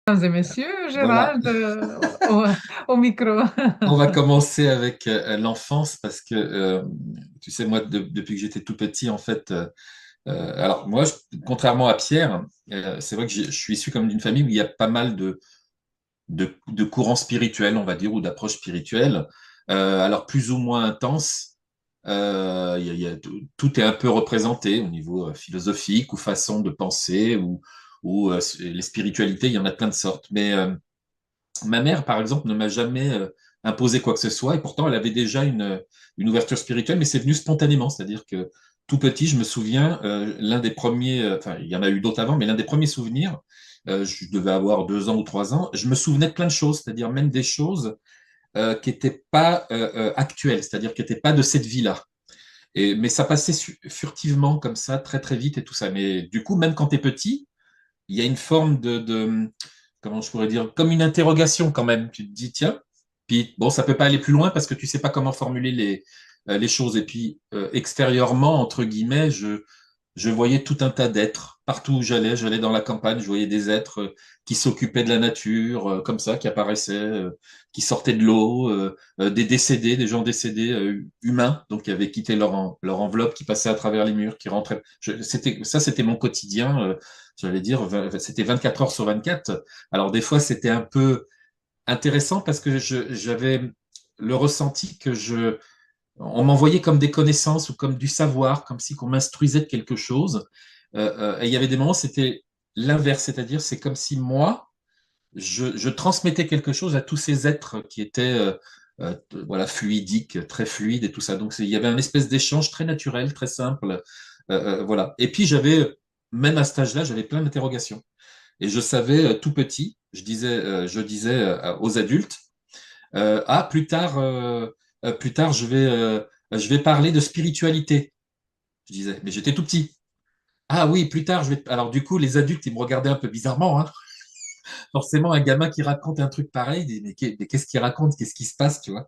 Mesdames et messieurs, Voilà, Gérald, au micro. on va commencer avec l'enfance parce que, tu sais, moi, depuis que j'étais tout petit, en fait, alors moi, contrairement à Pierre, c'est vrai que je suis issu comme d'une famille où il y a pas mal de courants spirituels, on va dire, ou d'approches spirituelles, alors plus ou moins intenses. Tout est un peu représenté au niveau philosophique ou façon de penser ou les spiritualités, il y en a plein de sortes. Mais ma mère, par exemple, ne m'a jamais imposé quoi que ce soit, et pourtant elle avait déjà une ouverture spirituelle, mais c'est venu spontanément, c'est-à-dire que tout petit, je me souviens, l'un des premiers, enfin il y en a eu d'autres avant, mais l'un des premiers souvenirs, je devais avoir 2 ans ou 3 ans, je me souvenais de plein de choses, c'est-à-dire même des choses qui n'étaient pas actuelles, c'est-à-dire qui n'étaient pas de cette vie-là. Mais ça passait furtivement comme ça, très très vite et tout ça. Mais du coup, même quand tu es petit, il y a une forme comment je pourrais dire, comme une interrogation quand même. Tu te dis, tiens, puis bon, ça peut pas aller plus loin parce que tu sais pas comment formuler les choses. Et puis, extérieurement, entre guillemets, je voyais tout un tas d'êtres. Partout où j'allais dans la campagne, je voyais des êtres qui s'occupaient de la nature, comme ça, qui apparaissaient, qui sortaient de l'eau, des décédés, des gens décédés, humains, donc qui avaient quitté leur enveloppe, qui passaient à travers les murs, qui rentraient. C'était mon quotidien. J'allais dire, c'était 24 heures sur 24. Alors des fois, c'était un peu intéressant parce que j'avais le ressenti on m'envoyait comme des connaissances ou comme du savoir, comme si qu'on m'instruisait de quelque chose. Et il y avait des moments, c'était l'inverse, c'est-à-dire c'est comme si moi, je transmettais quelque chose à tous ces êtres qui étaient voilà, fluidiques, très fluides et tout ça. Donc il y avait un espèce d'échange très naturel, très simple. Voilà. Et puis même à cet âge-là, j'avais plein d'interrogations. Et je savais tout petit, je disais aux adultes, ah, plus tard, je vais parler de spiritualité. Je disais, mais j'étais tout petit. Ah oui, plus tard, je vais. Alors du coup, les adultes, ils me regardaient un peu bizarrement, hein. Forcément, un gamin qui raconte un truc pareil, il dit, mais qu'est-ce qu'il raconte? Qu'est-ce qui se passe, tu vois?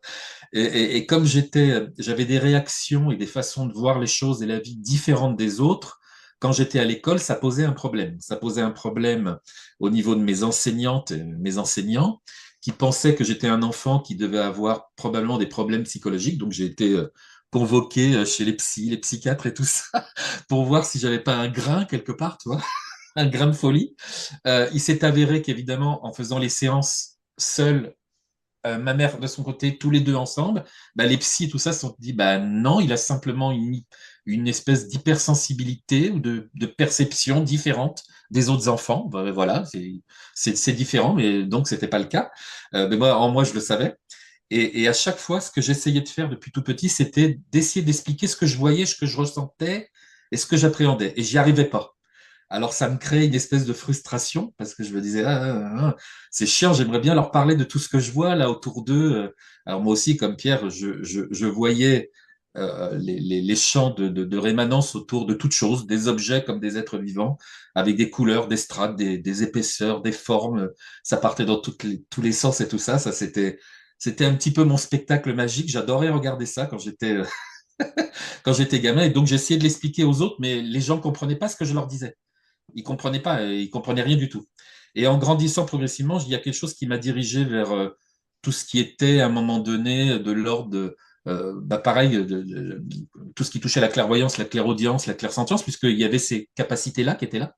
Et comme j'avais des réactions et des façons de voir les choses et la vie différentes des autres. Quand j'étais à l'école, ça posait un problème. Ça posait un problème au niveau de mes enseignantes et mes enseignants qui pensaient que j'étais un enfant qui devait avoir probablement des problèmes psychologiques. Donc j'ai été convoqué chez les psys, les psychiatres et tout ça pour voir si j'avais pas un grain quelque part, tu vois, un grain de folie. Il s'est avéré qu'évidemment, en faisant les séances seuls, ma mère de son côté, tous les deux ensemble, bah, les psys et tout ça se sont dit, bah non, il a simplement une espèce d'hypersensibilité ou de perception différente des autres enfants. Bah, voilà, c'est différent, mais donc c'était pas le cas. Mais moi, en moi, je le savais. Et à chaque fois, ce que j'essayais de faire depuis tout petit, c'était d'essayer d'expliquer ce que je voyais, ce que je ressentais et ce que j'appréhendais. Et j'y arrivais pas. Alors ça me crée une espèce de frustration parce que je me disais, c'est chiant, j'aimerais bien leur parler de tout ce que je vois là autour d'eux. Alors moi aussi, comme Pierre, je voyais les champs de rémanence autour de toutes choses, des objets comme des êtres vivants, avec des couleurs, des strates, des épaisseurs, des formes. Ça partait dans tous les sens et tout ça. C'était un petit peu mon spectacle magique. J'adorais regarder ça quand j'étais gamin. Et donc j'essayais de l'expliquer aux autres, mais les gens comprenaient pas ce que je leur disais. Ils comprenaient pas, ils comprenaient rien du tout. Et en grandissant progressivement, il y a quelque chose qui m'a dirigé vers tout ce qui était à un moment donné de l'ordre pareil, tout ce qui touchait la clairvoyance, la clairaudience, la clairsentience, puisqu'il y avait ces capacités-là qui étaient là.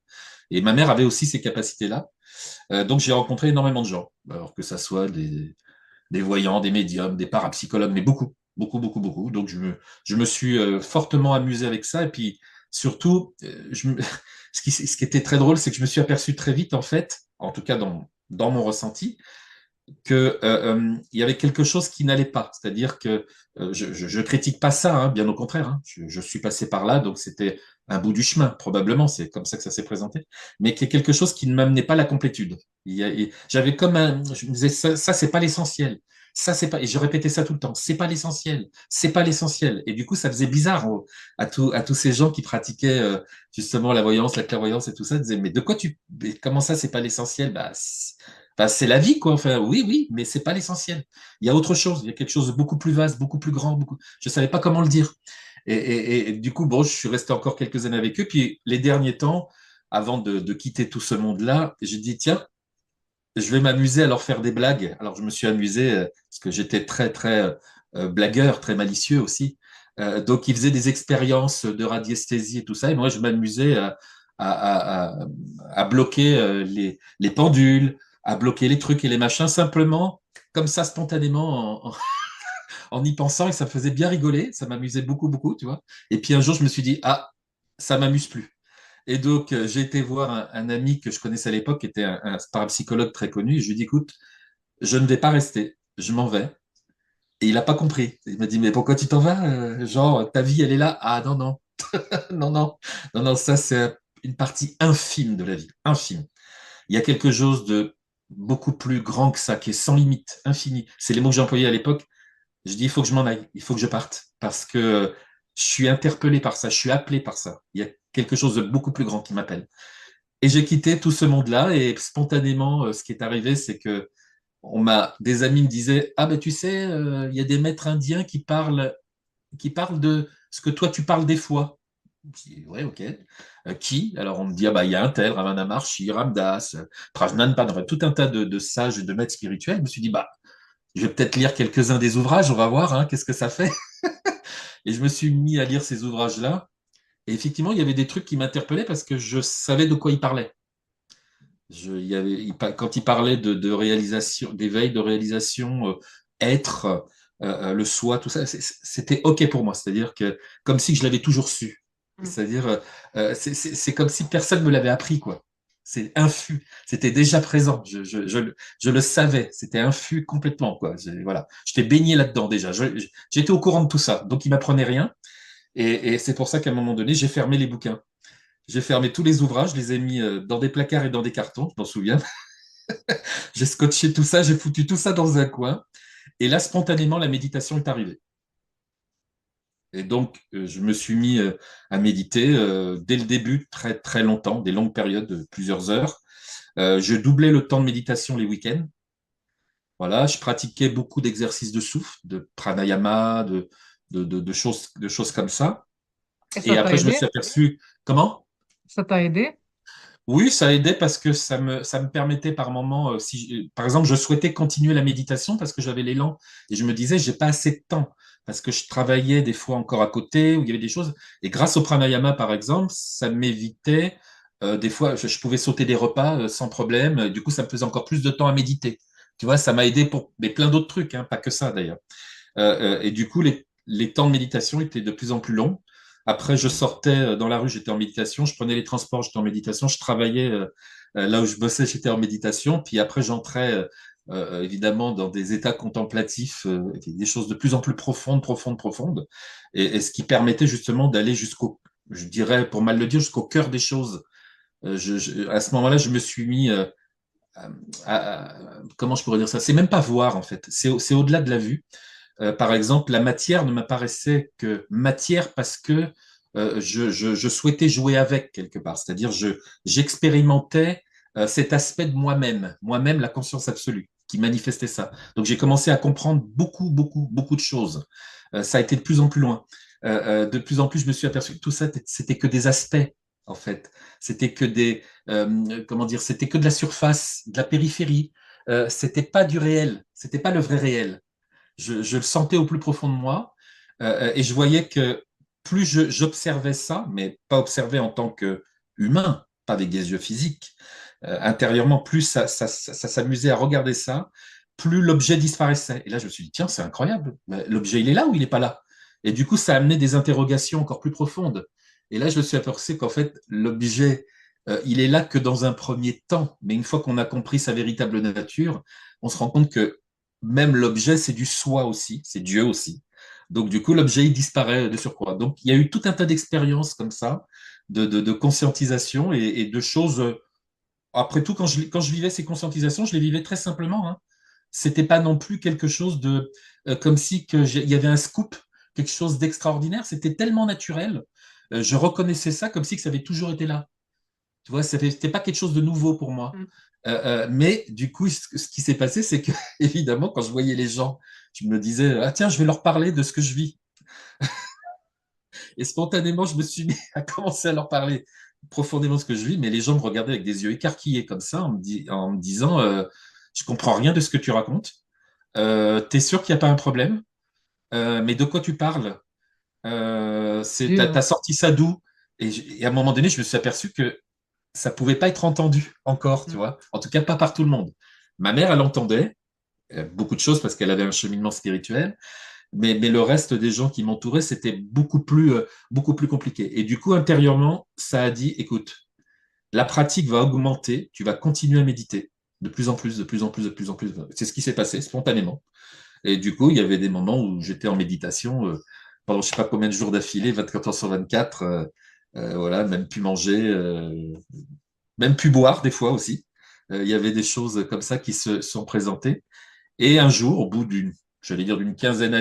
Et ma mère avait aussi ces capacités-là. Donc j'ai rencontré énormément de gens, alors que ça soit des voyants, des médiums, des parapsychologues, mais beaucoup, beaucoup, beaucoup, beaucoup. Donc je me suis fortement amusé avec ça. Et puis surtout, ce qui était très drôle, c'est que je me suis aperçu très vite, en fait, en tout cas dans mon ressenti, que il y avait quelque chose qui n'allait pas. C'est-à-dire que je critique pas ça, hein, bien au contraire. Hein. Je suis passé par là, donc c'était un bout du chemin, probablement. C'est comme ça que ça s'est présenté. Mais qu'il y a quelque chose qui ne m'amenait pas à la complétude. J'avais comme je me disais, ça c'est pas l'essentiel. Ça, c'est pas, et je répétais ça tout le temps. C'est pas l'essentiel. C'est pas l'essentiel. Et du coup, ça faisait bizarre à tous ces gens qui pratiquaient justement la voyance, la clairvoyance et tout ça. Ils disaient, mais de quoi comment ça, c'est pas l'essentiel? Bah, c'est la vie, quoi. Enfin, oui, oui, mais c'est pas l'essentiel. Il y a autre chose. Il y a quelque chose de beaucoup plus vaste, beaucoup plus grand. Je savais pas comment le dire. Et du coup, bon, je suis resté encore quelques années avec eux. Puis les derniers temps, avant de quitter tout ce monde-là, j'ai dit, tiens, je vais m'amuser à leur faire des blagues. Alors, je me suis amusé parce que j'étais très, très blagueur, très malicieux aussi. Donc, ils faisaient des expériences de radiesthésie et tout ça. Et moi, je m'amusais à, à- à bloquer les pendules, à bloquer les trucs et les machins, simplement, comme ça, spontanément, en y pensant. Et ça me faisait bien rigoler. Ça m'amusait beaucoup, beaucoup, tu vois. Et puis, un jour, je me suis dit, ah, ça m'amuse plus. Et donc, j'ai été voir un ami que je connaissais à l'époque, qui était un parapsychologue très connu. Et je lui ai dit, écoute, je ne vais pas rester, je m'en vais. Et il n'a pas compris. Il m'a dit, mais pourquoi tu t'en vas? Genre, ta vie, elle est là. Ah non, non, non, non, non, non, ça, c'est une partie infime de la vie, infime. Il y a quelque chose de beaucoup plus grand que ça, qui est sans limite, infini. C'est les mots que j'ai employés à l'époque. Je dis, il faut que je m'en aille, il faut que je parte, parce que je suis interpellé par ça, je suis appelé par ça. Il y a quelque chose de beaucoup plus grand qui m'appelle. Et j'ai quitté tout ce monde-là, et spontanément, ce qui est arrivé, c'est que des amis me disaient, ah ben tu sais, il y a des maîtres indiens qui parlent de ce que toi tu parles des fois. Je dis, ouais, ok. Qui? Alors on me dit, ah bah il y a un tel, Ravana Maharshi, Ramdas, Prajnanpan, enfin, tout un tas de sages et de maîtres spirituels. Je me suis dit, bah je vais peut-être lire quelques-uns des ouvrages, on va voir, hein, qu'est-ce que ça fait. Et je me suis mis à lire ces ouvrages-là. Et effectivement, il y avait des trucs qui m'interpellaient parce que je savais de quoi ils parlaient. Quand il parlait de réalisation, d'éveil, de réalisation, être, le soi, tout ça, c'était OK pour moi. C'est-à-dire que comme si je l'avais toujours su. Mm. C'est-à-dire, c'est comme si personne ne me l'avait appris, quoi. C'est infus. C'était déjà présent. Je le savais. C'était infus complètement, quoi. Voilà. J'étais baigné là-dedans déjà. J'étais au courant de tout ça. Donc, il m'apprenait rien. Et c'est pour ça qu'à un moment donné, j'ai fermé les bouquins. J'ai fermé tous les ouvrages, je les ai mis dans des placards et dans des cartons, je m'en souviens. J'ai scotché tout ça, j'ai foutu tout ça dans un coin. Et là, spontanément, la méditation est arrivée. Et donc, je me suis mis à méditer dès le début, très, très longtemps, des longues périodes de plusieurs heures. Je doublais le temps de méditation les week-ends. Voilà, je pratiquais beaucoup d'exercices de souffle, de pranayama, de choses comme ça. Et ça Et t'a après, je me aidé? suis aperçu, comment? Ça t'a aidé? Oui, ça aidait parce que ça me permettait par moment, par exemple, je souhaitais continuer la méditation parce que j'avais l'élan et je me disais, j'ai pas assez de temps parce que je travaillais des fois encore à côté où il y avait des choses. Et grâce au pranayama, par exemple, ça m'évitait, des fois, je pouvais sauter des repas sans problème. Du coup, ça me faisait encore plus de temps à méditer. Tu vois, ça m'a aidé pour mais plein d'autres trucs, hein, pas que ça d'ailleurs. Et du coup, les temps de méditation étaient de plus en plus longs. Après, je sortais dans la rue, j'étais en méditation. Je prenais les transports, j'étais en méditation. Je travaillais là où je bossais, j'étais en méditation. Puis après, j'entrais évidemment dans des états contemplatifs, des choses de plus en plus profondes, profondes, profondes. Et ce qui permettait justement d'aller jusqu'au, je dirais, pour mal le dire, jusqu'au cœur des choses. À ce moment-là, je me suis mis comment je pourrais dire ça? C'est même pas voir en fait. C'est au-delà de la vue. Par exemple, la matière ne m'apparaissait que matière parce que je souhaitais jouer avec quelque part. C'est-à-dire, j'expérimentais cet aspect de moi-même, moi-même, la conscience absolue, qui manifestait ça. Donc, j'ai commencé à comprendre beaucoup, beaucoup, beaucoup de choses. Ça a été de plus en plus loin. De plus en plus, je me suis aperçu que tout ça, c'était que des aspects, en fait. C'était que comment dire, c'était que de la surface, de la périphérie. C'était pas du réel. C'était pas le vrai réel. Je le sentais au plus profond de moi et je voyais que plus j'observais ça, mais pas observé en tant que humain, pas avec des yeux physiques, intérieurement, plus ça s'amusait à regarder ça, plus l'objet disparaissait. Et là, je me suis dit, tiens, c'est incroyable, l'objet, il est là ou il n'est pas là? Et du coup, ça a amené des interrogations encore plus profondes. Et là, je me suis aperçu qu'en fait, l'objet, il est là que dans un premier temps, mais une fois qu'on a compris sa véritable nature, on se rend compte que même l'objet, c'est du soi aussi, c'est Dieu aussi. Donc, du coup, l'objet, il disparaît de surcroît. Donc, il y a eu tout un tas d'expériences comme ça, de conscientisation et de choses. Après tout, quand je vivais ces conscientisations, je les vivais très simplement. Hein. C'était pas non plus quelque chose de comme si il y avait un scoop, quelque chose d'extraordinaire. C'était tellement naturel. Je reconnaissais ça comme si que ça avait toujours été là. Tu vois, c'était pas quelque chose de nouveau pour moi. Mm. Mais du coup, ce qui s'est passé, c'est que, évidemment, quand je voyais les gens, je me disais, ah tiens, je vais leur parler de ce que je vis. Et spontanément, je me suis mis à commencer à leur parler. profondément ce que je vis, mais les gens me regardaient avec des yeux écarquillés comme ça, en me disant, je comprends rien de ce que tu racontes. T'es sûr qu'il n'y a pas un problème? Mais de quoi tu parles? T'as Dieu. sorti ça d'où? Et à un moment donné, je me suis aperçu que ça pouvait pas être entendu encore, tu Mm. vois. En tout cas, pas par tout le monde. Ma mère, elle entendait beaucoup de choses parce qu'elle avait un cheminement spirituel, mais le reste des gens qui m'entouraient, c'était beaucoup plus compliqué. Et du coup, intérieurement, ça a dit, écoute, la pratique va augmenter, tu vas continuer à méditer de plus en plus, de plus en plus, de plus en plus. C'est ce qui s'est passé spontanément. Et du coup, il y avait des moments où j'étais en méditation pendant je sais pas combien de jours d'affilée, 24 heures sur 24, voilà, même plus manger, même plus boire des fois aussi. Il y avait des choses comme ça qui se sont présentées. Et un jour, au bout j'allais dire d'une quinzaine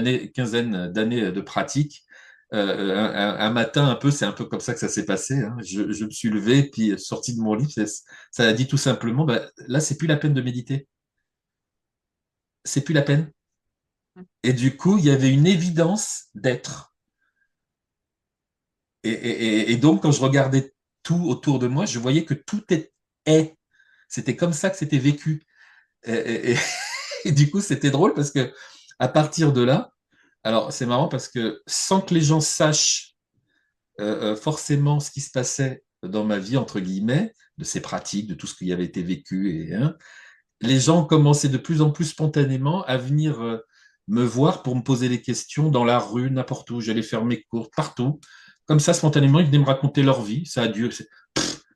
d'années de pratique, un matin un peu, c'est un peu comme ça que ça s'est passé, hein. Je me suis levé, puis sorti de mon lit, ça a dit tout simplement, bah, là, c'est plus la peine de méditer. C'est plus la peine. Et du coup, il y avait une évidence d'être. Et donc, quand je regardais tout autour de moi, je voyais que tout est. C'était comme ça que c'était vécu. Et, et- et du coup, c'était drôle parce que à partir de là, alors c'est marrant parce que sans que les gens sachent forcément ce qui se passait dans ma vie, entre guillemets, de ces pratiques, de tout ce qui avait été vécu, hein, les gens commençaient de plus en plus spontanément à venir me voir pour me poser des questions dans la rue, n'importe où. J'allais faire mes cours partout. Comme ça, spontanément, ils venaient me raconter leur vie. Ça a duré, je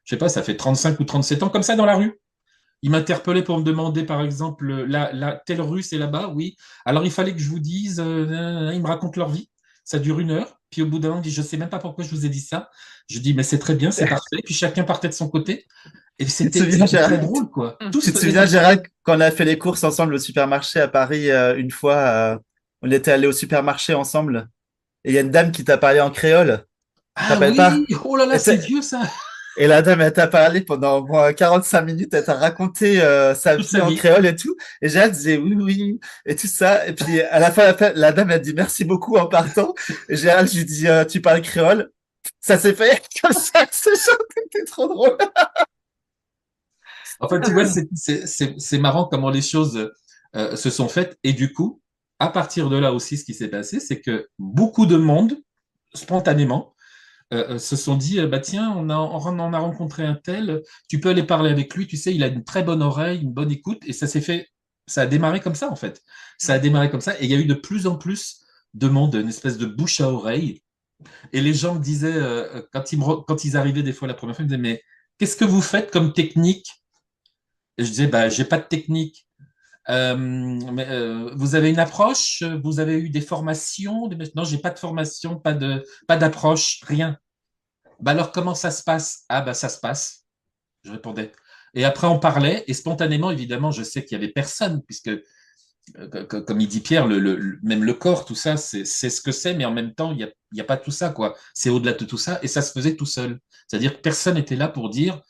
sais pas, ça fait 35 ou 37 ans, comme ça dans la rue. Ils m'interpellaient pour me demander, par exemple, telle rue, c'est là-bas, oui. Alors, il fallait que je vous dise, ils me racontent leur vie. Ça dure 1 heure. Puis au bout d'un moment, je ne sais même pas pourquoi je vous ai dit ça. Je dis, mais c'est très bien, c'est parfait. Puis chacun partait de son côté. Et Tu te souviens, c'était très Gérald, drôle, quoi. Mm. Tout tu se te faisait souviens, comme ça. Gérald, quand on a fait les courses ensemble au supermarché à Paris une fois, on était allés au supermarché ensemble et il y a une dame qui t'a parlé en créole. Tu te Ah rappelles pas? oui, oh là là, Et, c'est vieux ça. et la dame, elle t'a parlé pendant au moins 45 minutes, elle t'a raconté sa Toute vie sa en vie. créole et tout. Et Gérald disait oui, oui, et tout ça. Et puis à la fin, la dame, elle dit merci beaucoup en partant. Et Gérald, je lui dis, tu parles créole? Ça s'est fait comme ça, ce genre, c'était trop drôle. Enfin, tu vois, c'est marrant comment les choses se sont faites. Et du coup, à partir de là aussi, ce qui s'est passé, c'est que beaucoup de monde, spontanément, se sont dit, bah tiens, on en a rencontré un tel, tu peux aller parler avec lui, tu sais, il a une très bonne oreille, une bonne écoute, et ça s'est fait, ça a démarré comme ça en fait. Ça a démarré comme ça, et il y a eu de plus en plus de monde, une espèce de bouche à oreille. Et les gens me disaient, quand ils arrivaient des fois la première fois, ils me disaient, mais qu'est-ce que vous faites comme technique? Et je disais, bah, j'ai pas de technique. Vous avez une approche? Vous avez eu des formations? Non, j'ai pas de formation, pas d'approche, rien. Bah alors, comment ça se passe? Ah, bah, ça se passe, je répondais. Et après, on parlait, et spontanément, évidemment, je sais qu'il y avait personne, puisque, comme il dit Pierre, même le corps, tout ça, c'est ce que c'est, mais en même temps, il y a pas tout ça, quoi. C'est au-delà de tout ça, et ça se faisait tout seul. C'est-à-dire que personne n'était là pour dire,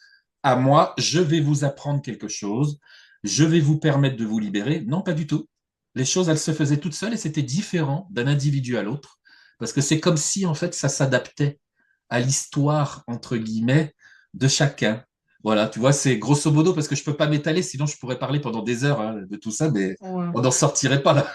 à moi, je vais vous apprendre quelque chose, je vais vous permettre de vous libérer. Non, pas du tout. Les choses, elles se faisaient toutes seules, et c'était différent d'un individu à l'autre, parce que c'est comme si, en fait, ça s'adaptait à l'histoire, entre guillemets, de chacun. Voilà, tu vois, c'est grosso modo, parce que je peux pas m'étaler, sinon je pourrais parler pendant des heures hein, de tout ça, mais Ouais. on n'en sortirait pas là.